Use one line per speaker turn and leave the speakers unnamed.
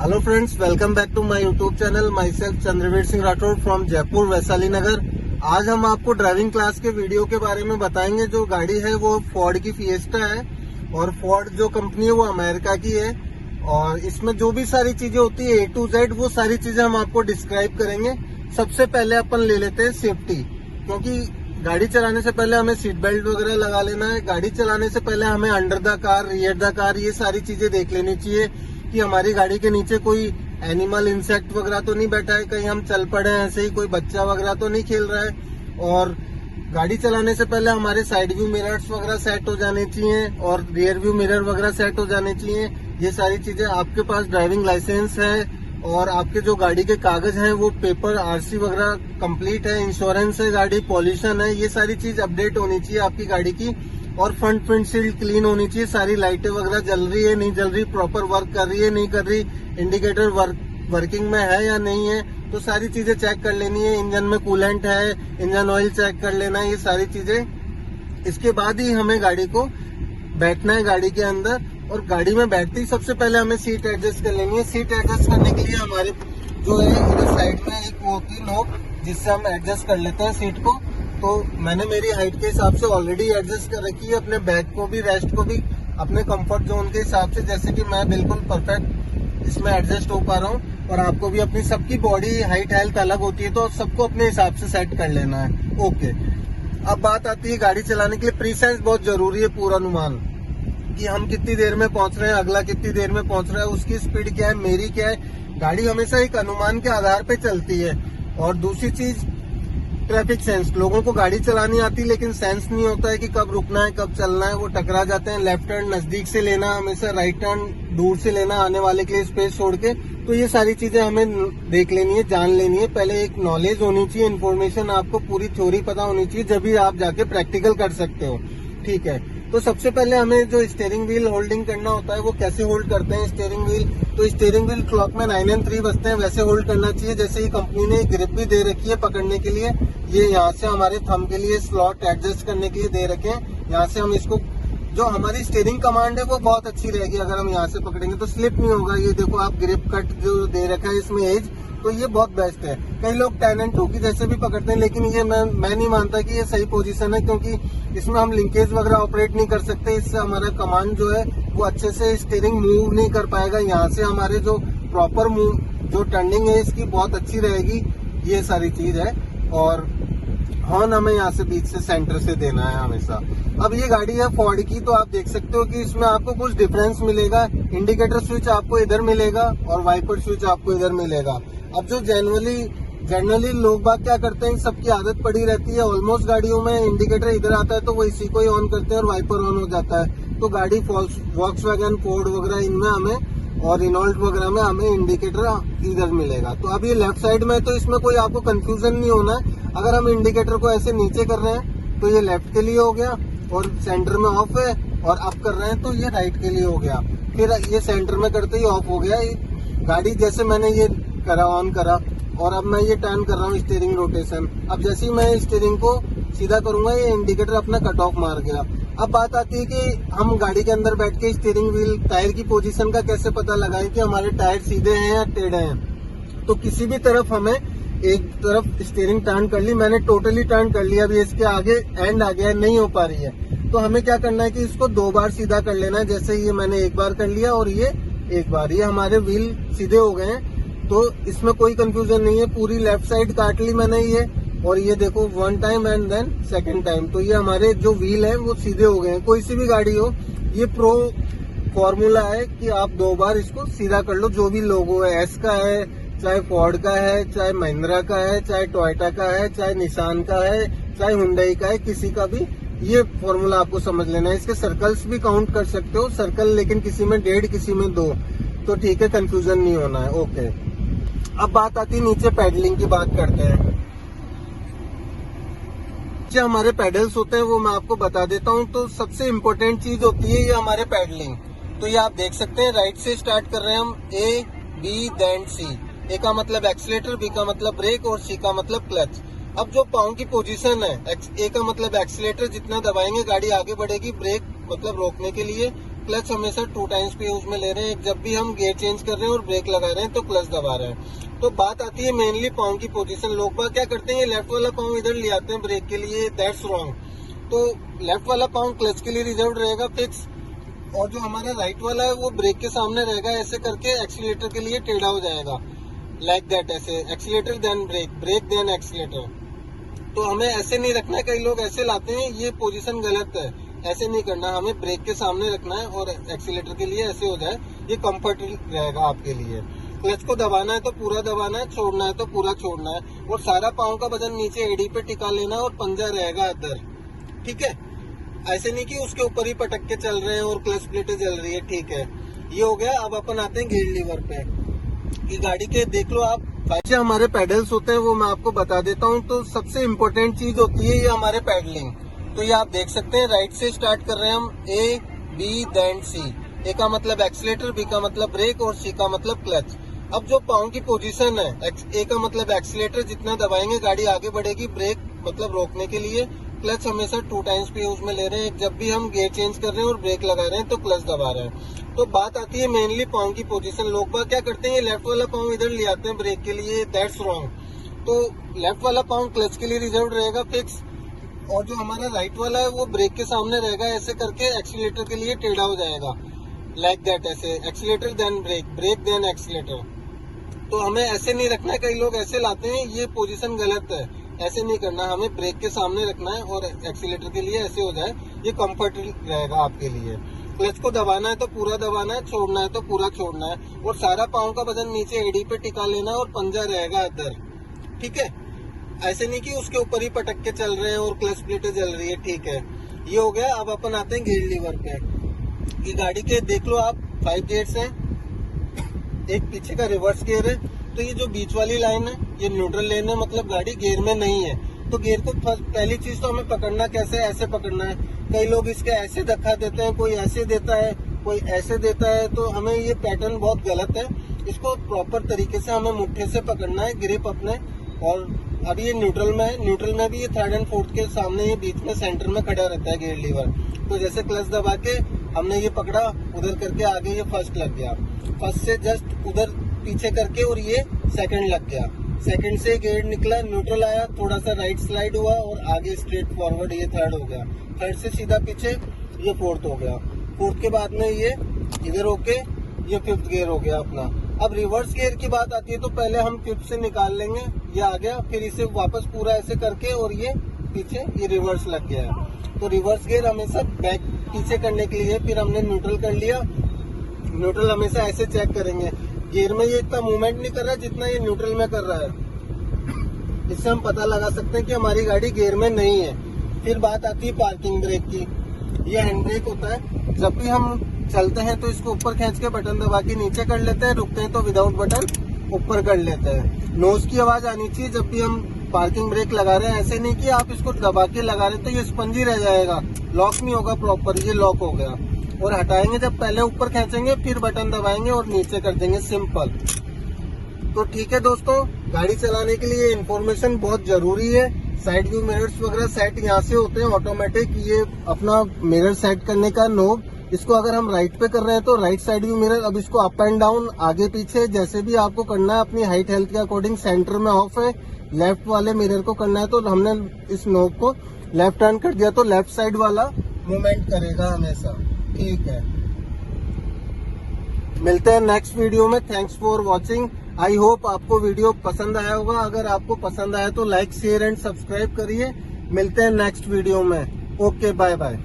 Hello friends, welcome back to my YouTube channel. Myself Chandraveer Singh Rathore from Jaipur Vaishali Nagar. आज हम आपको driving class के video के बारे में बताएंगे। जो गाड़ी है वो फोर्ड की फिएस्टा है और फोर्ड जो कंपनी है वो अमेरिका की है। और इसमें जो भी सारी चीजें होती है A to Z, वो सारी चीजें हम आपको डिस्क्राइब करेंगे। सबसे पहले अपन ले लेते हैं सेफ्टी, क्योंकि गाड़ी चलाने से पहले हमें सीट बेल्ट वगैरह लगा लेना है। गाड़ी चलाने से पहले हमें under the car, rear the car, ये सारी चीजें देख लेनी चाहिए कि हमारी गाड़ी के नीचे कोई एनिमल, इंसेक्ट वगैरह तो नहीं बैठा है, कहीं हम चल पड़े हैं ऐसे ही, कोई बच्चा वगैरह तो नहीं खेल रहा है। और गाड़ी चलाने से पहले हमारे साइड व्यू मिरर्स वगैरह सेट हो जाने चाहिए और रियर व्यू मिरर वगैरह सेट हो जाने चाहिए। ये सारी चीजें, आपके पास ड्राइविंग लाइसेंस है और आपके जो गाड़ी के कागज हैं वो पेपर, RC वगैरह कंप्लीट है, इंश्योरेंस है, गाड़ी पॉल्यूशन है, ये सारी चीज अपडेट होनी चाहिए आपकी गाड़ी की। और फ्रंट विंडशील्ड क्लीन होनी चाहिए, सारी लाइटें वगैरह जल रही है नहीं जल रही, प्रॉपर वर्क कर रही है नहीं कर रही, इंडिकेटर वर्किंग में है या नहीं है, तो सारी चीजें चेक कर लेनी है। इंजन में कूलेंट है, इंजन ऑयल चेक कर लेना है, ये सारी चीजें। इसके बाद ही हमें गाड़ी को बैठना है गाड़ी के अंदर। और गाड़ी में बैठते ही सबसे पहले हमें सीट एडजस्ट कर लेनी है। सीट एडजस्ट करने के लिए हमारे जो है इधर साइड में एक वो होती है नॉब, जिससे हम एडजस्ट कर लेते हैं सीट को। तो मैंने मेरी हाइट के हिसाब से ऑलरेडी एडजस्ट कर रखी है, अपने बैक को भी, रेस्ट को भी अपने कंफर्ट जोन के हिसाब से, जैसे कि मैं बिल्कुल परफेक्ट इसमें एडजस्ट हो पा रहा हूँ। और आपको भी अपनी, सबकी बॉडी हाइट हेल्थ अलग होती है तो सबको अपने हिसाब से सेट कर लेना है। ओके, अब बात आती है गाड़ी चलाने के लिए प्रीसेंस बहुत जरूरी है। पूर्वानुमान कि हम कितनी देर में पहुंच रहे हैं, अगला कितनी देर में पहुंच रहा है, उसकी स्पीड क्या है, मेरी क्या है। गाड़ी हमेशा एक अनुमान के आधार पे चलती है। और दूसरी चीज, ट्रैफिक सेंस। लोगों को गाड़ी चलानी आती है लेकिन सेंस नहीं होता है कि कब रुकना है, कब चलना है, वो टकरा जाते हैं। लेफ्ट टर्न नजदीक से लेना, हमेशा राइट टर्न दूर से लेना, आने वाले के लिए स्पेस छोड़ के। तो ये सारी चीजें हमें देख लेनी है, जान लेनी है। पहले एक नॉलेज होनी चाहिए, इन्फॉर्मेशन, आपको पूरी थ्योरी पता होनी चाहिए, जब भी आप जाके प्रैक्टिकल कर सकते हो। ठीक है, तो सबसे पहले हमें जो स्टीयरिंग व्हील होल्डिंग करना होता है वो कैसे होल्ड करते हैं स्टीयरिंग व्हील। तो स्टीयरिंग व्हील क्लॉक में 9 and 3 बजते हैं, वैसे होल्ड करना चाहिए जैसे ही कंपनी ने ग्रिप भी दे रखी है पकड़ने के लिए। ये यहाँ से हमारे थंब के लिए स्लॉट एडजस्ट करने के लिए दे रखे हैं। यहाँ से हम इसको, जो हमारी स्टीयरिंग कमांड है वो बहुत अच्छी रहेगी, अगर हम यहाँ से पकड़ेंगे तो स्लिप नहीं होगा। ये देखो आप, ग्रिप कट जो दे रखा है इसमें एज, तो ये बहुत बेस्ट है। कई लोग 10 and 2 की जैसे भी पकड़ते हैं, लेकिन ये मैं नहीं मानता कि ये सही पोजीशन है, क्योंकि इसमें हम लिंकेज वगैरह ऑपरेट नहीं कर सकते। इससे हमारा कमांड जो है वो अच्छे से स्टीयरिंग मूव नहीं कर पाएगा। यहाँ से हमारे जो प्रॉपर मूव, जो टर्निंग है इसकी बहुत अच्छी रहेगी। ये सारी चीज है। और हॉर्न हमें यहाँ से बीच से, सेंटर से देना है हमेशा। अब ये गाड़ी है फोर्ड की, तो आप देख सकते हो कि इसमें आपको कुछ डिफरेंस मिलेगा। इंडिकेटर स्विच आपको इधर मिलेगा और वाइपर स्विच आपको इधर मिलेगा। अब जो जनरली लोग बात क्या करते हैं, सबकी आदत पड़ी रहती है, ऑलमोस्ट गाड़ियों में इंडिकेटर इधर आता है तो वो इसी को ही ऑन करते हैं और वाइपर ऑन हो जाता है। तो गाड़ी वॉक्सवैगन, फोर्ड वगैरह इनमें हमें, और रिनॉल्ट वगैरह में हमें इंडिकेटर इधर मिलेगा। तो अब ये लेफ्ट साइड में है तो इसमें कोई आपको कंफ्यूजन नहीं होना है। अगर हम इंडिकेटर को ऐसे नीचे कर रहे हैं तो ये लेफ्ट के लिए हो गया, और सेंटर में ऑफ है, और अप कर रहे हैं तो ये राइट के लिए हो गया। फिर ये सेंटर में करते ही ऑफ हो गया गाड़ी। जैसे मैंने ये करा, ऑन करा, और अब मैं ये टर्न कर रहा हूँ स्टीयरिंग रोटेशन। अब जैसे ही मैं स्टीयरिंग को सीधा करूंगा ये इंडिकेटर अपना कट ऑफ मार गया। अब बात आती है कि हम गाड़ी के अंदर बैठ के स्टीयरिंग व्हील, टायर की पोजीशन का कैसे पता लगाएं कि हमारे टायर सीधे हैं या टेढ़े हैं। तो किसी भी तरफ हमें, एक तरफ स्टीयरिंग टर्न कर ली, मैंने टोटली टर्न कर लिया, अभी इसके आगे एंड आ गया, नहीं हो पा रही है। तो हमें क्या करना है कि इसको 2 बार सीधा कर लेना है। जैसे ये मैंने 1 बार कर लिया और ये 1 बार, ये हमारे व्हील सीधे हो गए हैं। तो इसमें कोई कंफ्यूजन नहीं है। पूरी लेफ्ट साइड काट ली मैंने ये, और ये देखो 1 time and then 2nd time, तो ये हमारे जो व्हील है वो सीधे हो गए हैं। कोई सी भी गाड़ी हो, ये प्रो फॉर्मूला है कि आप 2 बार इसको सीधा कर लो। जो भी लोगो है, एस का है, चाहे फोर्ड का है, चाहे महिंद्रा का है, चाहे टोयोटा का है, चाहे निसान का है, चाहे हुंडई का है, किसी का भी ये फॉर्मूला आपको समझ लेना है। इसके सर्कल्स भी काउंट कर सकते हो, सर्कल लेकिन किसी में 1.5, किसी में 2, तो ठीक है, कंफ्यूजन नहीं होना है। ओके, अब बात आती है नीचे पैडलिंग की, बात करते हैं। जो हमारे पेडल्स होते हैं वो मैं आपको बता देता हूँ। तो सबसे इम्पोर्टेंट चीज होती है ये हमारे पैडलिंग। तो ये आप देख सकते हैं, राइट से स्टार्ट कर रहे हैं हम, A, B, then C। ए का मतलब एक्सीलेटर, बी का मतलब ब्रेक और सी का मतलब क्लच। अब जो पाँव की पोजीशन है, ए का मतलब एक्सीलेटर, जितना दबाएंगे गाड़ी आगे बढ़ेगी, ब्रेक मतलब रोकने के लिए, क्लच हमेशा 2 टाइम्स पे यूज में ले रहे हैं, जब भी हम गियर चेंज कर रहे हैं और ब्रेक लगा रहे हैं तो क्लच दबा रहे हैं। तो बात आती है मेनली पाँव की पोजीशन। लोग बाग क्या करते हैं, ये लेफ्ट वाला पाँव इधर ले आते हैं ब्रेक के लिए, दैट्स रॉन्ग। तो लेफ्ट वाला पाँव क्लच के लिए रिजर्व रहेगा फिक्स, और जो हमारा राइट वाला है वो ब्रेक के सामने रहेगा। ऐसे करके एक्सीलेटर के लिए टेढ़ा हो जाएगा, लाइक दैट, ऐसे accelerator then brake, brake then accelerator. तो हमें ऐसे नहीं रखना है, कई लोग ऐसे लाते हैं, ये पोजीशन गलत है। ऐसे नहीं करना, हमें ब्रेक के सामने रखना है और एक्सीलेटर के लिए ऐसे हो जाए, ये कंफर्ट रहेगा आपके लिए। क्लच को दबाना है तो पूरा दबाना है, छोड़ना है तो पूरा छोड़ना है, और सारा पाँव का वजन नीचे एड़ी पे टिका लेना है और पंजा रहेगा अंदर, ठीक है। ऐसे नहीं कि उसके ऊपर ही पटक के चल रहे हैं और क्लच प्लेटें जल रही है, ठीक है। ये हो गया। अब अपन आते हैं गियर लीवर पे। कि गाड़ी के देख लो आप, जो हमारे पेडल्स होते हैं वो मैं आपको बता देता हूँ। तो सबसे इम्पोर्टेंट चीज होती है ये हमारे पेडलिंग। तो ये आप देख सकते हैं, राइट से स्टार्ट कर रहे हैं हम, ए बी देन सी। ए का मतलब एक्सीलेटर, बी का मतलब ब्रेक और सी का मतलब क्लच। अब जो पाँव की पोजीशन है, ए का मतलब एक्सीलेटर, जितना दबाएंगे गाड़ी आगे बढ़ेगी, ब्रेक मतलब रोकने के लिए, क्लच हमेशा 2 टाइम्स पे यूज में ले रहे हैं, जब भी हम गियर चेंज कर रहे हैं और ब्रेक लगा रहे हैं तो क्लच दबा रहे हैं। तो बात आती है मेनली पाँव की पोजीशन। लोग बाग क्या करते हैं, ये लेफ्ट वाला पाँव इधर ले आते हैं ब्रेक के लिए, दैट्स रॉन्ग। तो लेफ्ट वाला पाँव क्लच के लिए रिजर्व रहेगा फिक्स, और जो हमारा राइट वाला है वो ब्रेक के सामने रहेगा। ऐसे करके एक्सीलेटर के लिए टेढ़ा हो जाएगा, लाइक दैट, ऐसे accelerator then brake, brake then accelerator. तो हमें ऐसे नहीं रखना है, कई लोग ऐसे लाते हैं, ये पोजीशन गलत है। ऐसे नहीं करना, हमें ब्रेक के सामने रखना है और एक्सीलेटर के लिए ऐसे हो जाए, ये कंफर्ट रहेगा आपके लिए। क्लच को दबाना है तो पूरा दबाना है, छोड़ना है तो पूरा छोड़ना है, और सारा पाँव का वजन नीचे एड़ी पे टिका लेना और पंजा रहेगा अंदर, ठीक है। ऐसे नहीं कि उसके ऊपर ही पटक के चल रहे हैं और क्लच प्लेटें जल रही है, ठीक है। ये हो गया। अब अपन आते हैं गियर लीवर पे। कि गाड़ी के देख लो आप, 5 गियर्स हैं, एक पीछे का रिवर्स गियर है। तो ये जो बीच वाली लाइन है ये न्यूट्रल लेन है, मतलब गाड़ी गियर में नहीं है। तो गियर को पहली चीज तो हमें पकड़ना कैसे, ऐसे पकड़ना है। कई लोग इसके ऐसे धक्का देते हैं, कोई ऐसे देता है, कोई ऐसे देता है। तो हमें ये पैटर्न बहुत गलत है, इसको प्रॉपर तरीके से हमें मुट्ठे से पकड़ना है, ग्रिप अपने। और अभी ये न्यूट्रल में है, न्यूट्रल में भी ये 3rd और 4th के सामने ये बीच में सेंटर में खड़ा रहता है गियर लीवर। तो जैसे क्लच दबा के हमने ये पकड़ा, उधर करके आगे ये फर्स्ट लग गया, फर्स्ट से जस्ट उधर पीछे करके और ये सेकंड लग गया, सेकंड से गियर निकला, न्यूट्रल आया, थोड़ा सा राइट स्लाइड हुआ और आगे स्ट्रेट फॉरवर्ड, ये 3rd हो गया, 3rd से सीधा पीछे ये 4th हो गया, 4th के बाद में ये इधर होके ये 5th गियर हो गया अपना। अब रिवर्स गियर की बात आती है तो पहले हम 5th से निकाल लेंगे, ये आ गया, फिर इसे वापस पूरा ऐसे करके और ये पीछे ये रिवर्स लग गया। तो रिवर्स गियर हमेशा बैक पीछे करने के लिए, फिर हमने न्यूट्रल कर लिया, न्यूट्रल हमेशा ऐसे चेक करेंगे, गियर में ये इतना मूवमेंट नहीं कर रहा जितना ये न्यूट्रल में कर रहा है। इससे हम पता लगा सकते हैं कि हमारी गाड़ी गियर में नहीं है। फिर बात आती है पार्किंग ब्रेक की। ये हैंड ब्रेक होता है, जब भी हम चलते हैं तो इसको ऊपर खींच के बटन दबा के नीचे कर लेते हैं, रुकते हैं तो विदाउट बटन ऊपर कर लेते हैं। नोज की आवाज आनी चाहिए जब भी हम पार्किंग ब्रेक लगा रहे हैं, ऐसे नहीं कि आप इसको दबा के लगा रहे तो ये स्पंजी रह जाएगा, लॉक नहीं होगा प्रॉपर, ये लॉक हो गया। और हटाएंगे जब पहले ऊपर खींचेंगे, फिर बटन दबाएंगे और नीचे कर देंगे, सिंपल। तो ठीक है दोस्तों, गाड़ी चलाने के लिए इन्फॉर्मेशन बहुत जरूरी है। साइड व्यू मिरर्स वगैरह सेट यहाँ से होते हैं ऑटोमेटिक, ये अपना मिरर सेट करने का नोब, इसको अगर हम राइट पे कर रहे हैं तो राइट साइड व्यू मिरर, अब इसको अप एंड डाउन, आगे पीछे जैसे भी आपको करना है अपनी हाइट हेल्थ के अकॉर्डिंग। सेंटर में ऑफ है, लेफ्ट वाले मिरर को करना है तो हमने इस नोब को लेफ्ट टर्न कर दिया तो लेफ्ट साइड वाला मूवमेंट करेगा हमेशा, ठीक है। मिलते हैं नेक्स्ट वीडियो में। Thanks for watching. I hope आपको वीडियो पसंद आया होगा। अगर आपको पसंद आया तो लाइक शेयर एंड सब्सक्राइब करिए। मिलते हैं नेक्स्ट वीडियो में। Okay, bye bye.